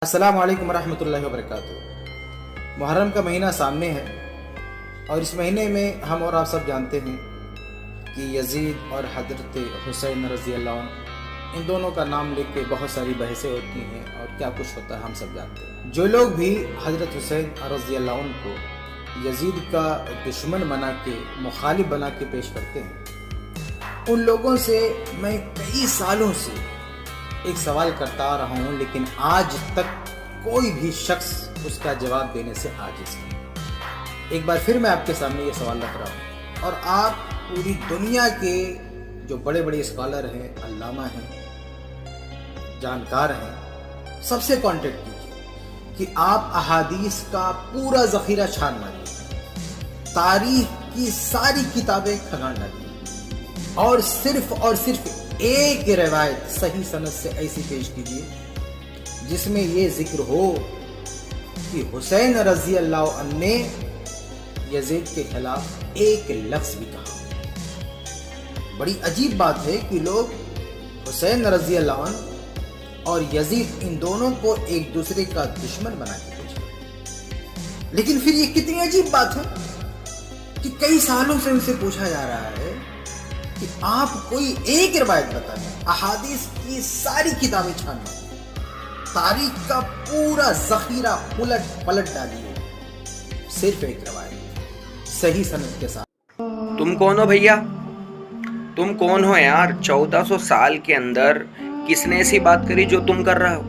अस्सलाम वालेकुम रहमतुल्लाहि व बरकातुहू। मुहर्रम का महीना सामने है और इस महीने में हम और आप सब जानते हैं कि यजीद और हज़रत हुसैन रज़ी अल्लाह अन्हु इन दोनों का नाम लेके बहुत सारी बहसें होती हैं और क्या कुछ होता है हम सब जानते हैं। जो लोग भी हज़रत हुसैन रज़ी अल्लाह अन्हु को यजीद का दुश्मन बना के मुखालिफ बना के पेश करते हैं, उन लोगों से मैं कई सालों से एक सवाल करता आ रहा हूँ, लेकिन आज तक कोई भी शख्स उसका जवाब देने से आजिज़ है। एक बार फिर मैं आपके सामने ये सवाल रख रहा हूँ और आप पूरी दुनिया के जो बड़े बड़े स्कॉलर हैं, अल्लामा हैं, जानकार हैं, सबसे कांटेक्ट कीजिए कि आप अहादीस का पूरा ज़ख़ीरा छान मारिए, तारीख की सारी किताबें खंगाल डालिए और सिर्फ एक रिवायत सही सनद से ऐसी पेश कीजिए जिसमें ये जिक्र हो कि हुसैन रज़ी अल्लाह अन्हु ने यजीद के खिलाफ एक लफ्ज़ भी कहा। बड़ी अजीब बात है कि लोग हुसैन रज़ी अल्लाह अन्हु और यजीद इन दोनों को एक दूसरे का दुश्मन बना के पेश करते, लेकिन फिर ये कितनी अजीब बात है कि कई सालों से उनसे पूछा जा रहा है कि आप कोई एक रिवायत बताएं, अहादीस की सारी किताबें छान मारिए, तारीख का पूरा ज़ख़ीरा उलट पलट डालिए, सिर्फ एक रिवायत सही सनद के साथ। तुम कौन हो भैया? तुम कौन हो यार? 1400 साल के अंदर किसने ऐसी बात करी जो तुम कर रहे हो?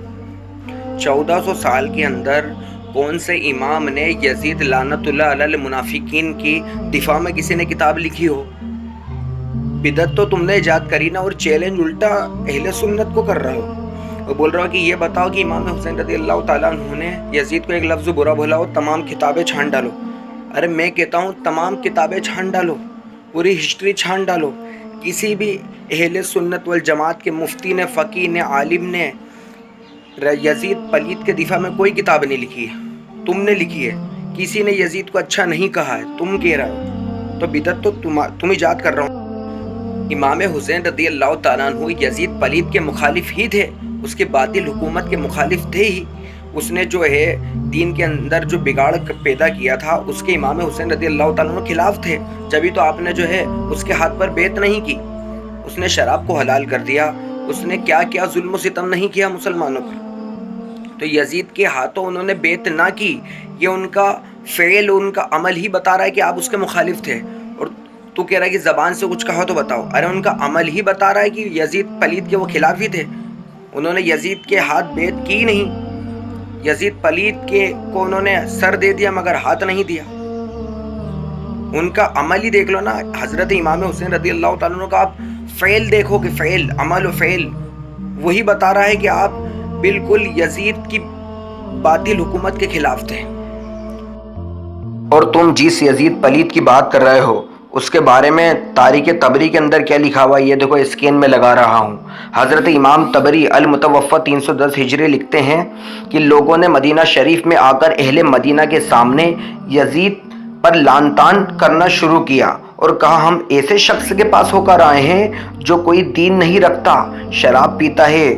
1400 साल के अंदर कौन से इमाम ने यजीद लानतुल्लाह अलल मुनाफिकीन की दिफा में किसी ने किताब लिखी हो? बिदत तो तुमने इजाद करी ना, और चैलेंज उल्टा अहले सुन्नत को कर रहे हो। वो बोल रहा हो कि ये बताओ कि इमाम हुसैन रज़ी अल्लाह ताला अन्हु ने यजीद को एक लफ्ज़ बुरा भला हो, तमाम किताबें छान डालो। अरे मैं कहता हूँ तमाम किताबें छान डालो, पूरी हिस्ट्री छान डालो। किसी भी अहले सुन्नत वल जमात के मुफ्ती ने, फ़कीह ने, आलिम ने यजीद पलीद के दिफा में कोई किताब नहीं लिखी है, तुमने लिखी है। किसी ने यजीद को अच्छा नहीं कहा है, तुम कह रहे हो, तो बिदत तो तुम इजाद कर रहा हो। इमाम हुसैन रज़ी अल्लाह ताला अन्हु यजीद पलीद के मुखालिफ ही थे, उसके बातिल हुकूमत के मुखालिफ थे ही। उसने जो है दीन के अंदर जो बिगाड़ पैदा किया था, उसके इमाम हुसैन रज़ी अल्लाह ताला अन्हु खिलाफ थे। जभी तो आपने जो है उसके हाथ पर बेत नहीं की, उसने शराब को हलाल कर दिया, उसने क्या क्या जुल्म सितम नहीं किया मुसलमानों पर। तो यजीद के हाथों उन्होंने बेत ना की, ये उनका फ़ेल, उनका अमल ही बता रहा है कि आप उसके मुखालिफ थे। और तू कह रहा है कि ज़बान से कुछ कहा तो बताओ। अरे उनका अमल ही बता रहा है कि यजीद पलीद के वो खिलाफ ही थे। उन्होंने यजीद के हाथ बेत की नहीं, यजीद पलीद के को उन्होंने सर दे दिया मगर हाथ नहीं दिया। उनका अमल ही देख लो ना, हज़रत इमाम हुसैन रज़ी अल्लाह ताला अन्हु का आप फ़ेल देखो कि फ़ेल, अमल व फ़ेल वही बता रहा है कि आप बिल्कुल यजीद की बातिल हुकूमत के खिलाफ थे। और तुम जिस यजीद पलीद की बात कर रहे हो उसके बारे में तारीख़ तबरी के अंदर क्या लिखा हुआ है, ये देखो स्क्रीन में लगा रहा हूँ। हज़रत इमाम तबरी अल मुतवफ़्फ़ा 310 हिजरी लिखते हैं कि लोगों ने मदीना शरीफ में आकर अहले मदीना के सामने यजीद पर लानतान करना शुरू किया और कहा, हम ऐसे शख्स के पास होकर आए हैं जो कोई दीन नहीं रखता, शराब पीता है,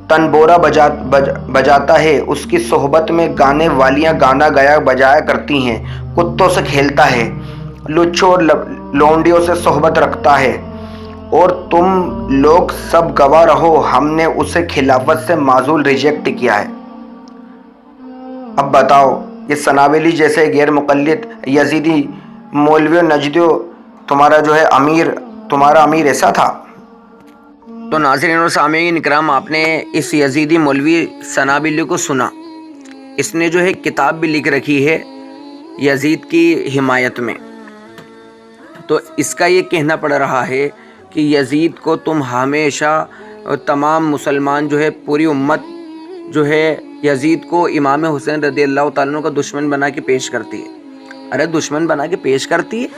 तनबोरा बजाता है, उसकी सोहबत में गाने वालियाँ गाना गाया बजाया करती हैं, कुत्तों से खेलता है, लुच्चों और लौंडियों से सोहबत रखता है, और तुम लोग सब गवाह रहो, हमने उसे खिलाफत से माजूल रिजेक्ट किया है। अब बताओ, ये सनावेली जैसे गैर मुक़ल्लिद यजीदी मौलवी नजदियों तुम्हारा जो है अमीर, तुम्हारा अमीर ऐसा था? तो नाज़रीन और सामीन इकराम, आपने इस यजीदी मौलवी सनाबिली को सुना। इसने जो है किताब भी लिख रखी है यजीद की हिमायत में। तो इसका ये कहना पड़ रहा है कि यजीद को तुम हमेशा, तमाम मुसलमान जो है, पूरी उम्मत जो है यजीद को इमाम हुसैन रज़ी अल्लाह ताला अन्हु का दुश्मन बना के पेश करती है। अरे दुश्मन बना के पेश करती है,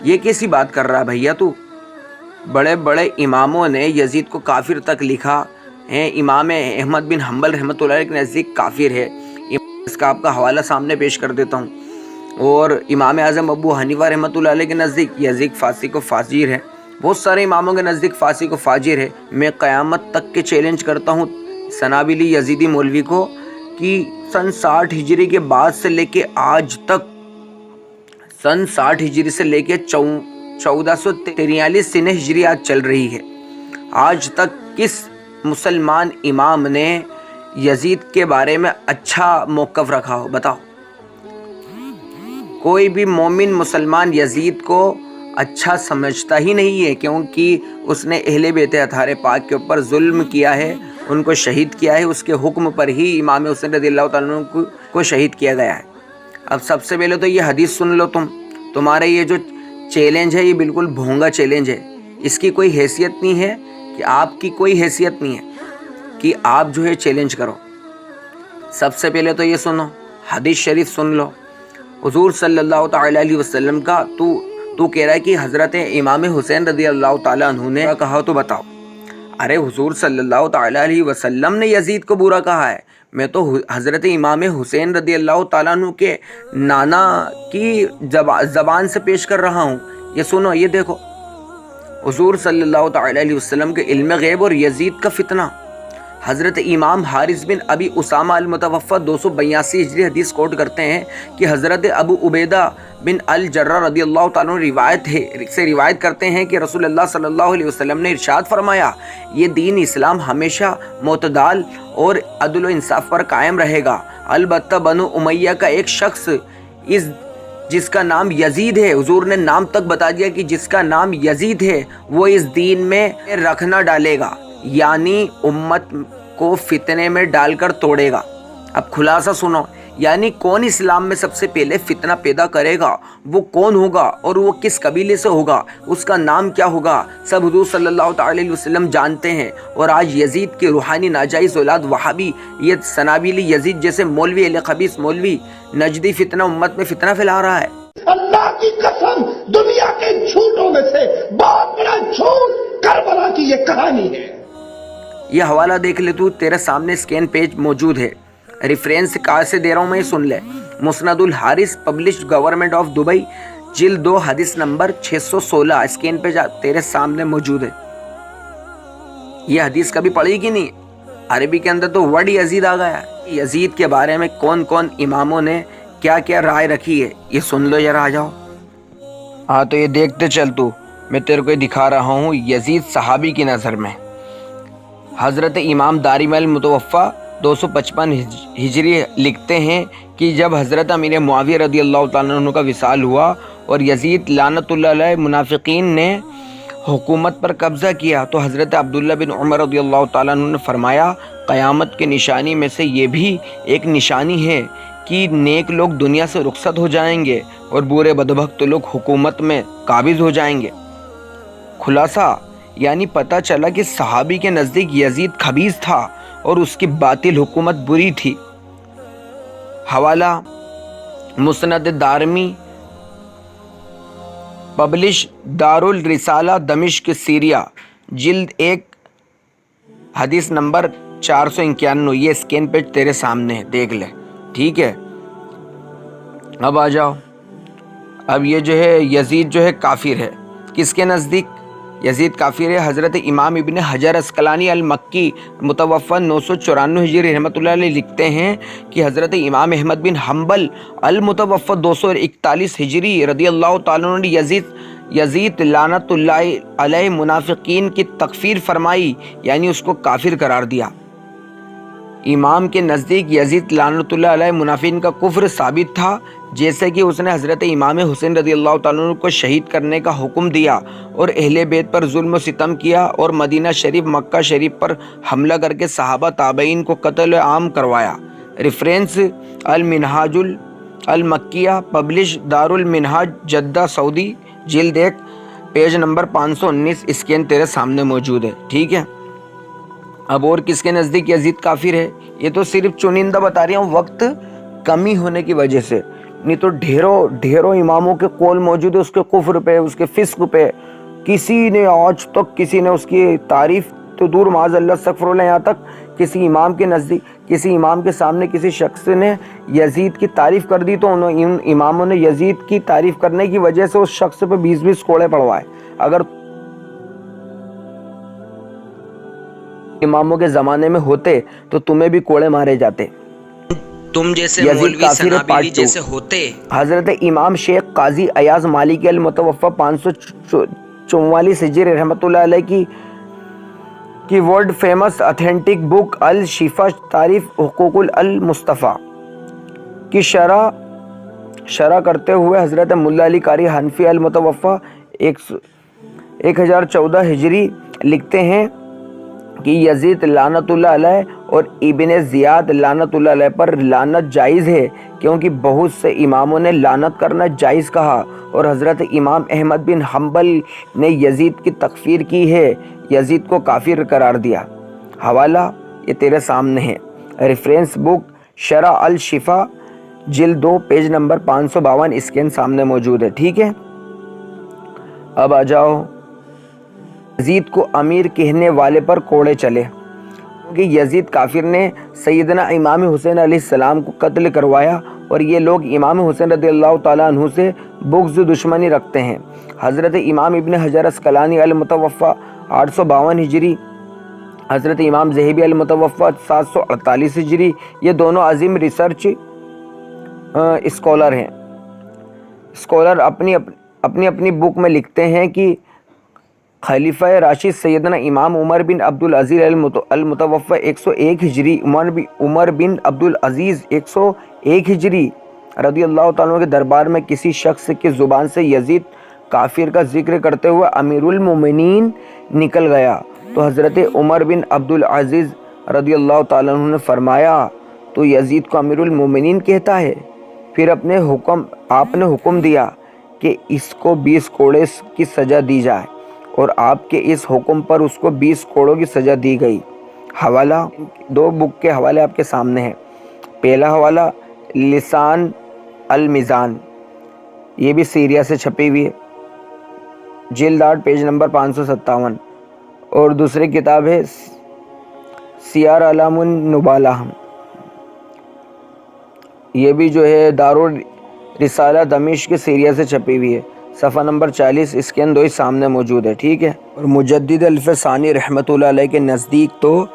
ये कैसी बात कर रहा है भैया तू? बड़े बड़े इमामों ने यजीद को काफिर तक लिखा है। इमाम अहमद बिन हम्बल रहमतुल्लाह के नज़दीक काफिर है। इसका आपका हवाला सामने पेश कर देता हूँ। और इमाम आज़म अबू हनीफा रहमतुल्लाह अलैह के नज़दीक यजीद फासी को फाजिर है। बहुत सारे इमामों के नज़दीक फासी को फाजिर है। मैं क़यामत तक के चैलेंज करता हूँ सनाबिली यजीदी मौलवी को कि सन 60 हिजरी के बाद से लेके आज तक, सन 60 हिजरी से लेके 1443 सिने हिजरी आज चल रही है, आज तक किस मुसलमान इमाम ने यजीद के बारे में अच्छा मौक़िफ़ रखा हो? बताओ। कोई भी मोमिन मुसलमान यजीद को अच्छा समझता ही नहीं है, क्योंकि उसने अहले बैत अताहर पाक के ऊपर जुल्म किया है, उनको शहीद किया है। उसके हुक्म पर ही इमाम हुसैन रज़ियल्लाहु ताला अन्हु को शहीद किया गया है। अब सबसे पहले तो ये हदीस सुन लो। तुम्हारा ये जो चैलेंज है ये बिल्कुल भोंगा चैलेंज है। इसकी कोई हैसियत नहीं है, कि आपकी कोई हैसियत नहीं है कि आप जो है चैलेंज करो। सबसे पहले तो ये सुनो, हदीस शरीफ सुन लो। हुजूर सल्लल्लाहु ताला अलैहि वसल्लम का तू कह रहा है कि हज़रत इमाम हुसैन रज़ियल्लाहु ताला अन्हु ने कहा, तो बताओ। अरे हुजूर सल्लल्लाहु ताला अलैहि वसल्लम ने यजीद को बुरा कहा है। मैं तो हज़रत इमाम हुसैन रज़ियल्लाहु ताला अन्हु के नाना की ज़बान से पेश कर रहा हूँ। ये सुनो, ये देखो, हुजूर सल्लल्लाहु ताला अलैहि वसल्लम के इल्म गैब और यजीद का फितना। हज़रत इमाम हारिस बिन अबी उसामा अल मुतवफ़्फ़ा 282 हिजरी हदीस कोट करते हैं कि हज़रत अबू उबैदा बिन अल जर्रा रदियल्लाहु ताला रिवायत करते हैं कि रसूलुल्लाह सल्लल्लाहु अलैहि वसल्लम ने इरशाद फरमाया, ये दीन इस्लाम हमेशा मोतदाल और अदल व इंसाफ पर कायम रहेगा। अलबत्ता बनु उमैया का एक शख्स जिसका नाम यजीद है, हुजूर ने नाम तक बता दिया कि जिसका नाम यजीद है, वो इस दीन में रखना डालेगा, यानी उम्मत को फितने में डालकर तोड़ेगा। अब खुलासा सुनो, यानी कौन इस्लाम में सबसे पहले फितना पैदा करेगा, वो कौन होगा और वो किस कबीले से होगा, उसका नाम क्या होगा, सब हुजूर सल्लल्लाहु अलैहि वसल्लम जानते हैं। और आज यजीद के रूहानी नाजायज़ औलाद वहाबी, ये सनाबिली यजीद जैसे मौलवी अल खबीस मौलवी नजदी फितना उम्मत में फितना फैला रहा है। अल्लाह की कसम, दुनिया के झूठों में से बहुत बड़ा झूठ करबला की ये कहानी है। ये हवाला देख ले तू, तेरे सामने स्कैन पेज मौजूद है। रेफरेंस कहाँ से दे रहा हूँ मैं, सुन ले। मुस्नदुल हारिस पब्लिश्ड गवर्नमेंट ऑफ दुबई, जिल्द 2 हदीस नंबर 616, स्कैन पेज तेरे सामने मौजूद है। ये हदीस कभी पढ़ी कि नहीं? अरबी के अंदर तो वर्ड यजीद आ गया है। यजीद के बारे में कौन कौन इमामों ने क्या क्या राय रखी है, ये सुन लो जरा, आ जाओ। हाँ तो ये देखते चल तू, मैं तेरे को दिखा रहा हूँ यजीद सहाबी की नज़र में। हज़रत इमाम दारिम अल मुतवफ़्फ़ा 255 हिजरी लिखते हैं कि जब हज़रत अमीर मुआविया रज़ियल्लाहु ताला अन्हु का विसाल हुआ और यजीद लानतुल्लाह अलैह मुनाफिकीन ने हुकूमत पर कब्ज़ा किया, तो हज़रत अब्दुल्ला बिन उमर रज़ियल्लाहु ताला अन्हु ने फरमाया, क़यामत की निशानी में से ये भी एक निशानी है कि नेक लोग दुनिया से रुखसत हो जाएंगे और बुरे बदबख्त लोग हुकूमत में काबिज़ हो जाएंगे। खुलासा, यानी पता चला कि सहाबी के नज़दीक यजीद खबीज़ था और उसकी बातिल हुकूमत बुरी थी। हवाला मुस्नद दारमी पब्लिश दारुल रिसाला दमिश्क सीरिया, जिल्द 1 हदीस नंबर 491। ये स्कैन पेज तेरे सामने है, देख ले, ठीक है। अब आ जाओ। अब ये जो है यजीद जो है काफिर है, किसके नज़दीक यजीद काफिर है? हज़रत इमाम इब्न हजर अस्कलानी अल मक्की मुतवफ़्फ़ा 994 हिजरी रहमतुल्लाह अलैह लिखते हैं कि हज़रत इमाम अहमद बिन हम्बल अल मुतवफ़्फ़ा 241 हिजरी रदियल्लाहु ताला अन्हु यजीद लानतुल्लाह अलैह मुनाफिकीन की तकफीर फरमाई, यानी उसको काफिर करार दिया। इमाम के नज़दीक यजीद लानतुल्लाह अलैह मुनाफिकीन का कुफ्र साबित था, जैसे कि उसने हज़रत इमाम हुसैन रज़ियल्लाहु ताला अन्हु को शहीद करने का हुक्म दिया और अहले बैत पर जुल्म व सितम किया और मदीना शरीफ मक्का शरीफ पर हमला करके सहाबा ताबईन को कत्ल आम करवाया। रेफरेंस अल मिनहाजुल अल मक्किया पब्लिश दारुल मिनहाज जद्दा सऊदी, जिल्द 1 पेज नंबर 519, स्कैन तेरे सामने मौजूद है, ठीक है। अब और किसके नज़दीक यजीद काफिर है? ये तो सिर्फ चुनिंदा बता रही हूँ वक्त कमी होने की वजह से, नहीं तो ढेरों इमामों के कौल मौजूद है उसके कुफ्र पे, उसके फिस्क पे। किसी ने आज तक किसी ने उसकी तारीफ तो दूर माज़अल्लाह अस्तग़फिरुल्लाह, यहाँ तक किसी इमाम के नज़दीक किसी इमाम के सामने किसी शख्स ने यजीद की तारीफ कर दी तो उन इमामों ने यजीद की तारीफ करने की वजह से उस शख्स पे 20-20 कोड़े पड़वाए। अगर इमामों के ज़माने में होते तो तुम्हें भी कोड़े मारे जाते। तुम जैसे यजीद मौलवी काफिर है, सनाबिली पार्ट 2। जैसे होते। हजरत इमाम शेख काजी अयाज मालिकी अल मुतवफ़ा 544 हिजरी रहमतुल्लाह अलैह की वर्ल्ड फेमस ऑथेंटिक बुक अल शिफा तारीफ हुकूकुल अल मुस्तफ़ा की शरह करते हुए हजरत मुल्ला अली कारी हनफी अल मुतवफ़ा 1014 हिजरी लिखते हैं कि यजीद लानतुल्लाह अलैह और इब्ने ज़ियाद लानतुल्लाह अलैह पर लानत जायज़ है, क्योंकि बहुत से इमामों ने लानत करना जायज़ कहा और हज़रत इमाम अहमद बिन हम्बल ने यजीद की तकफ़ीर की है, यजीद को काफिर करार दिया। हवाला ये तेरे सामने है, रेफरेंस बुक शरह अल शिफा जिल्द 2 पेज नंबर 552 स्कैन सामने मौजूद है। ठीक है, अब आ जाओ यजीद को अमीर कहने वाले पर कोड़े चले, क्योंकि यजीद काफिर ने सैयदना इमाम हुसैन अलैहिस्सलाम को कत्ल करवाया और ये लोग इमाम हुसैन रज़ियल्लाहु ताला अन्हु से बुग़्ज़ दुश्मनी रखते हैं। हज़रत इमाम इब्न हजर अस्क़लानी अल मुतवफ़ा 852 हिजरी, हज़रत इमाम ज़हबी अल मुतवफ़ा 748 हिजरी, ये दोनों अजीम रिसर्च स्कॉलर हैं। स्कॉलर अपनी अपनी बुक में लिखते हैं कि खलीफा राशिद सैयदना इमाम उमर बिन अब्दुल अजीज़ अल मुतवफ़ा 101 हिजरी, उमर बिन अब्दुल अजीज़ 101 हिजरी रज़ियल्लाहु ताला अन्हु के दरबार में किसी शख्स की ज़ुबान से यजीद काफिर का जिक्र करते हुए अमीरुल मोमिनीन निकल गया, तो हज़रत उमर बिन अब्दुल अजीज़ रज़ियल्लाहु ताला अन्हु ने फरमाया तो यजीद को अमीरुल मोमिनीन कहता है। फिर आपने हुक्म दिया कि इसको 20 कोड़े की सज़ा दी जाए और आपके इस हुक्म पर उसको 20 कोड़ों की सज़ा दी गई। हवाला 2 बुक के हवाले आपके सामने हैं। पहला हवाला लिसान अल मीज़ान, ये भी सीरिया से छपी हुई है, जिल्द 8 पेज नंबर 557, और दूसरी किताब है सियार अलामुन नुबाला, ये भी जो है दारुल रिसाला दमिश्क सीरिया से छपी हुई है, सफ़ा नंबर 40 स्कैन 2 सामने मौजूद है। ठीक है, और मुजद्दिद अल-फ़सानी रहमतुल्लाह अलैह के नज़दीक तो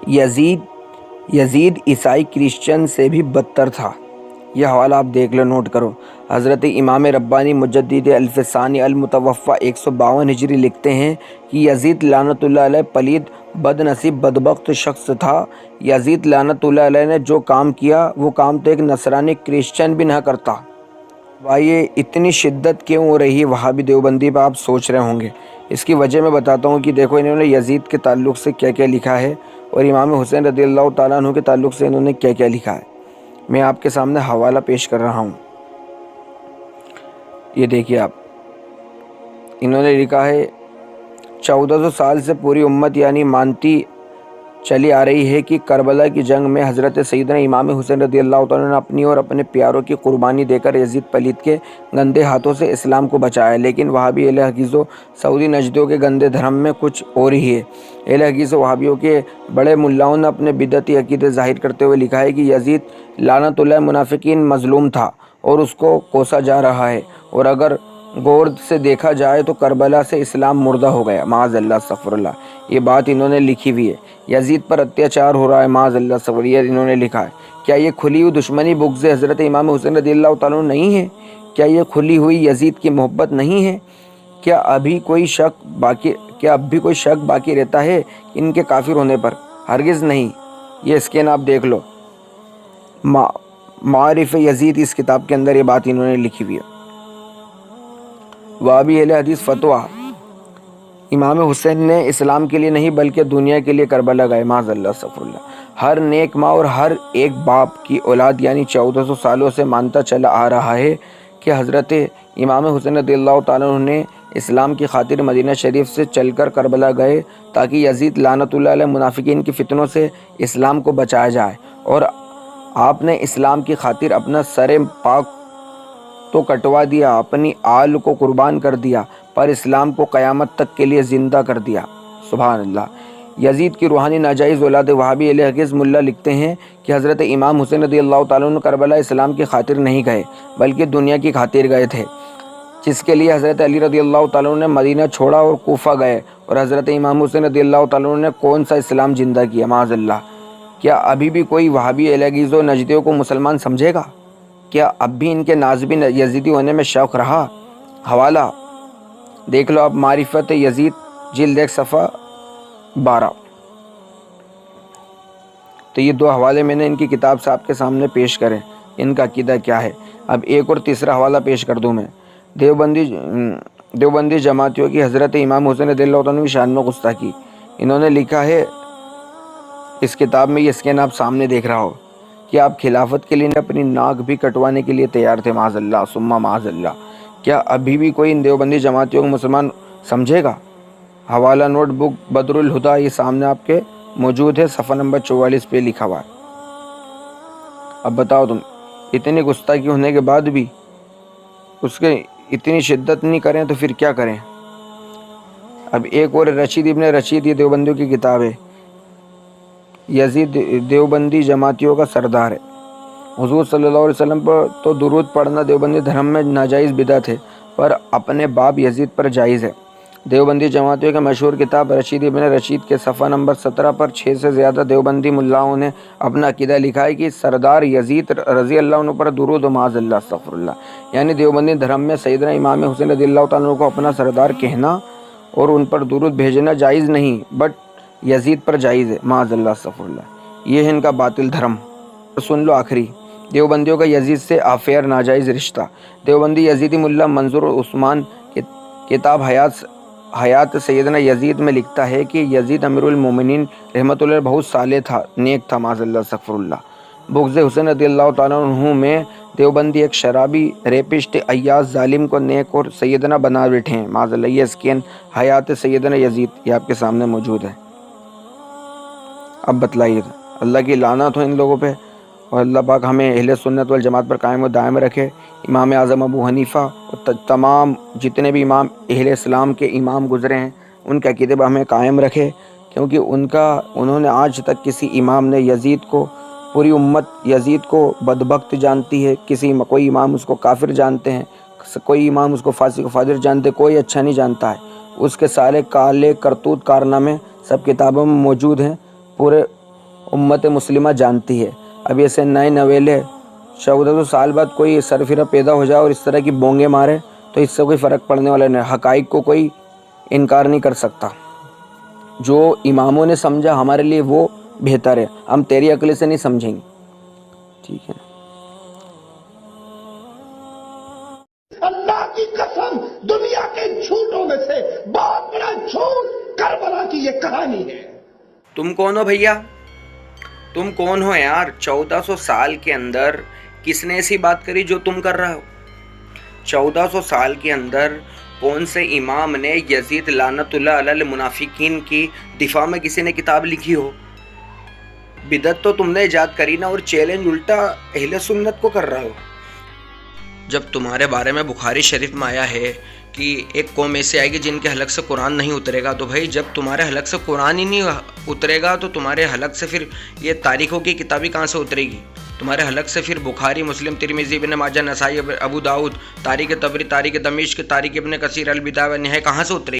यजीद ईसाई क्रिश्चियन से भी बदतर था। यह हवाला आप देख लो, नोट करो। हज़रत इमाम रब्बानी मुजद्दिद अल-फ़सानी अल-मुतवफ़ा 152 हिजरी लिखते हैं कि यजीद लानतुल्लाह अलैह पलीद बदनसीब बदबख्त शख्स था। यजीद लानतुल्लाह अलैह ने जो काम किया वो काम तो एक नसरानी क्रिश्चियन भी ना करता। भाई ये इतनी शिद्दत क्यों हो रही है वहाबी देवबंदी पर, आप सोच रहे होंगे। इसकी वजह मैं बताता हूँ कि देखो इन्होंने यजीद के ताल्लुक़ से क्या क्या लिखा है और इमाम हुसैन रज़ियल्लाहु ताला अन्हु के ताल्लुक़ से इन्होंने क्या क्या लिखा है। मैं आपके सामने हवाला पेश कर रहा हूँ, ये देखिए आप। इन्होंने लिखा है 1400 साल से पूरी उम्मत यानी मानती चली आ रही है कि करबला की जंग में हज़रत सैयदना इमाम हुसैन रज़ियल्लाहु ताला ने अपनी और अपने प्यारों की कुर्बानी देकर यजीद पलीद के गंदे हाथों से इस्लाम को बचाया। लेकिन वहाबी अहले हदीसों सऊदी नजदियों के गंदे धर्म में कुछ और ही है। अहले हदीस वहाबियों के बड़े मुल्लाओं ने अपने बिदती अकीदे ज़ाहिर करते हुए लिखा है कि यजीद लानतुल्लाह मुनाफिकीन मज़लूम था और उसको कोसा जा रहा है, और अगर गौर से देखा जाए तो करबला से इस्लाम मुर्दा हो गया, माज़अल्लाह सफ़रुल्लाह। ये बात इन्होंने लिखी हुई है। यजीद पर अत्याचार हो रहा है, माज़अल्लाह सफ़रुल्लाह, इन्होंने लिखा है। क्या ये खुली हुई दुश्मनी बुग़्ज़ हज़रत इमाम हुसैन रज़ियल्लाहु ताला अन्हु नहीं है? क्या ये खुली हुई यजीद की मोहब्बत नहीं है? क्या अब भी कोई शक बाकी रहता है इनके काफिर होने पर? हरगिज़ नहीं। ये स्कैन आप देख लो, मारिफ यजीद, इस किताब के अंदर ये बात इन्होंने लिखी हुई है। वहाबी अहले हदीस फतवा, इमाम हुसैन ने इस्लाम के लिए नहीं बल्कि दुनिया के लिए करबला गए, माज़अल्लाह सफ़रुल्लाह। हर नेक माँ और हर एक बाप की औलाद यानी 1400 सालों से मानता चला आ रहा है कि हज़रत इमाम हुसैन रज़ियल्लाहु ताला अन्हु ने इस्लाम की खातिर मदीना शरीफ से चलकर करबला गए ताकि यजीद लानतुल्लाह अलैह मुनाफिकीन की फितनों से इस्लाम को बचाया जाए, और आपने इस्लाम की खातिर अपना सर पाक तो कटवा दिया, अपनी आल को कुर्बान कर दिया, पर इस्लाम को क़यामत तक के लिए ज़िंदा कर दिया। सुभान अल्लाह। यजीद की रूहानी नाजायज़ औलाद वहाबी अहले हदीस मुल्ला लिखते हैं कि हज़रत इमाम हुसैन रज़ियल्लाहु ताला अन्हु करबला इस्लाम की खातिर नहीं गए बल्कि दुनिया की खातिर गए थे, जिसके लिए हज़रत अली रज़ियल्लाहु ताला अन्हु ने मदीना छोड़ा और कूफा गए, और हज़रत इमाम हुसैन रज़ियल्लाहु ताला अन्हु ने कौन सा इस्लाम ज़िंदा किया, माज़अल्लाह। کیا ابھی بھی کوئی وہابی علیگیز و نجدیوں کو مسلمان سمجھے گا؟ کیا اب بھی ان کے نازبین یزیدی ہونے میں شوق رہا؟ حوالہ دیکھ لو آپ، معرفت یزید جلد 1 صفحہ 12۔ تو یہ 2 حوالے میں نے ان کی کتاب سے آپ کے سامنے پیش کرے، ان کا عقیدہ کیا ہے۔ اب ایک اور تیسرا حوالہ پیش کر دوں میں۔ دیوبندی جماعتیوں کی حضرت امام حسین رضی اللہ عنہ کی شان میں گستاخی۔ انہوں نے لکھا ہے اس کتاب میں، یہ اسکین آپ سامنے دیکھ رہا ہو، کہ آپ خلافت کے لیے اپنی ناک بھی کٹوانے کے لیے تیار تھے، معاذ اللہ ثم معاذ اللہ۔ کیا ابھی بھی کوئی ان دیوبندی جماعتیوں کو مسلمان سمجھے گا؟ حوالہ نوٹ بک بدر الہدا، یہ سامنے آپ کے موجود ہے، صفحہ نمبر 44 پہ لکھا ہوا ہے۔ اب بتاؤ تم، اتنی گستاخی ہونے کے بعد بھی اس کے اتنی شدت نہیں کریں تو پھر کیا کریں؟ اب ایک اور رشید ابن رشید، یہ دیوبندیوں کی کتاب ہے۔ یزید دیوبندی جماعتیوں کا سردار ہے۔ حضور صلی اللہ علیہ وسلم پر تو درود پڑھنا دیوبندی دھرم میں ناجائز بدعت ہے، پر اپنے باپ یزید پر جائز ہے۔ دیوبندی جماعتیوں کے مشہور کتاب رشید ابن رشید کے صفحہ نمبر 17 پر 6 سے زیادہ دیوبندی ملاؤں نے اپنا عقیدہ لکھا ہے کہ سردار یزید رضی اللہ عنہ پر درود و معاذ اللہ استغفر اللہ، یعنی دیوبندی دھرم میں سیدنا امام حسین رضی اللہ تعالیٰ عنہ کو اپنا سردار کہنا اور ان پر درود بھیجنا جائز نہیں، بٹ یزید پر جائز ہے، معاذ اللہ استغفر اللہ۔ یہ ہے ان کا باطل دھرم۔ سن لو آخری، دیوبندیوں کا یزید سے افیئر ناجائز رشتہ۔ دیوبندی یزیدی ملا منظور عثمان کتاب حیات سیدنا یزید میں لکھتا ہے کہ یزید امیر المومنین رحمۃ اللہ بہت صالح تھا، نیک تھا، معاذ اللہ استغفر اللہ۔ بغض حسین رضی اللہ تعالیٰ عنہ میں دیوبندی ایک شرابی، ریپسٹ، عیاذ، ظالم کو نیک اور سیدنا بنا بیٹھے ہیں، معاذ اللہ۔ یہ اسکین حیات سیدنا یزید، یہ آپ کے سامنے موجود ہے۔ اب بتلائیے، اللہ کی لعنت ہو ان لوگوں پہ، اور اللہ پاک ہمیں اہل سنت والجماعت پر قائم و دائم رکھے۔ امام اعظم ابو حنیفہ اور تمام جتنے بھی امام اہل اسلام کے امام گزرے ہیں، ان کے عقیدے پر ہمیں قائم رکھے، کیونکہ انہوں نے آج تک کسی امام نے یزید کو، پوری امت یزید کو بدبخت جانتی ہے، کوئی امام اس کو کافر جانتے ہیں، کوئی امام اس کو فاسق و فاجر جانتے، کوئی اچھا نہیں جانتا ہے۔ اس کے سارے کالے کرتوت کارنامے سب کتابوں میں موجود ہیں، پورے امت مسلمہ جانتی ہے۔ اب ایسے نئے نویلے 1400 سال بعد کوئی سرفرہ پیدا ہو جائے اور اس طرح کی بونگیں مارے تو اس سے کوئی فرق پڑنے والا نہیں۔ حقائق کو کوئی انکار نہیں کر سکتا۔ جو اماموں نے سمجھا ہمارے لیے وہ بہتر ہے، ہم تیری عقل سے نہیں سمجھیں گے، ٹھیک ہے نا؟ اللہ کی قسم، دنیا کے جھوٹوں میں سے بہت بڑا جھوٹ کربلا کی یہ کہانی ہے۔ تم کون ہو بھیا؟ تم کون ہو یار؟ 1400 سال کے اندر کس نے ایسی بات کری جو تم کر رہے ہو؟ 1400 سال کے اندر کون سے امام نے یزید لعنت اللہ علی المنافقین کی دفاع میں کسی نے کتاب لکھی ہو؟ بدعت تو تم نے ایجاد کری نا، اور چیلنج الٹا اہل سنت کو کر رہا ہو۔ جب تمہارے بارے میں بخاری شریف میں آیا ہے کہ ایک قوم ایسے آئے گی جن کے حلق سے قرآن نہیں اترے گا، تو بھائی جب تمہارے حلق سے قرآن ہی نہیں اترے گا تو تمہارے حلق سے پھر یہ تاریخوں کی کتابیں کہاں سے اترے گی؟ تمہارے حلق سے پھر بخاری، مسلم، ترمذی، ابن ماجہ، نسائی، ابو داؤد، تاریخ طبری، تاریخ دمشق، تاریخ ابن کثیر، البدایہ والنہایہ کہاں سے اترے گی؟